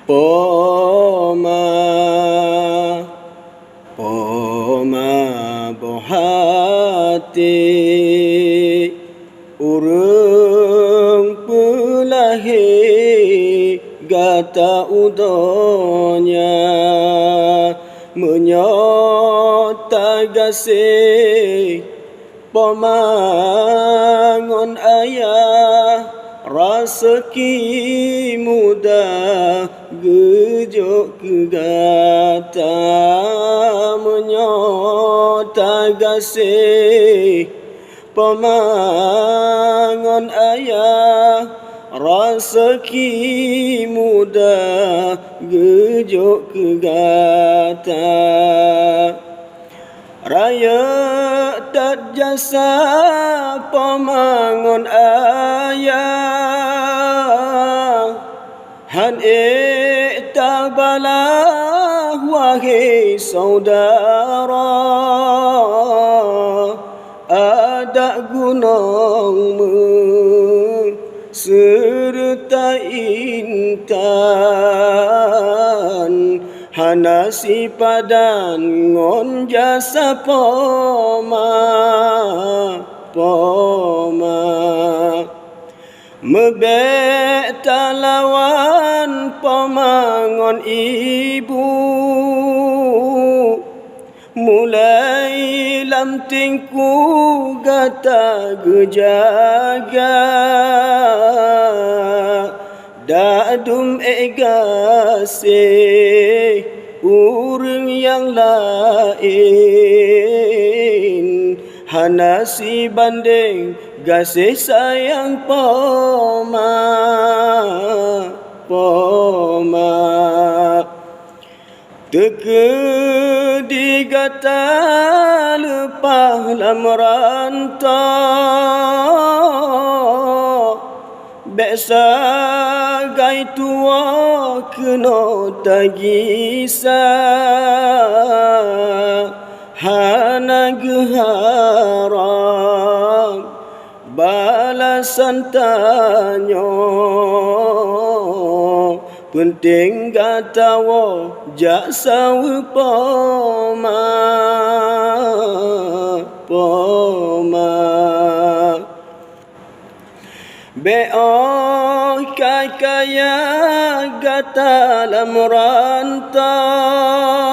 Poma Poma bohati urang pelahi gata udonya menyota gasih pemangon ayah rasaki muda gejuk kegata menyota gasih pemangon ayah rasaki muda gejuk kegata raya tak jasa pemangon ayah han tabalah wahai saudara ada gunungmu serta intan hanasi padan ngon jasa poma mebek talawan pemangon ibu mulai lam tingku gata gejaga dadum gasih urang yang lain hanasi banding gasih sayang poma teke digata lepah lam rantau biasa gai tua kena tagisa hana geharap balasan tanyo penting gatawo jasa poma Be'o kai kaya gata lam rantau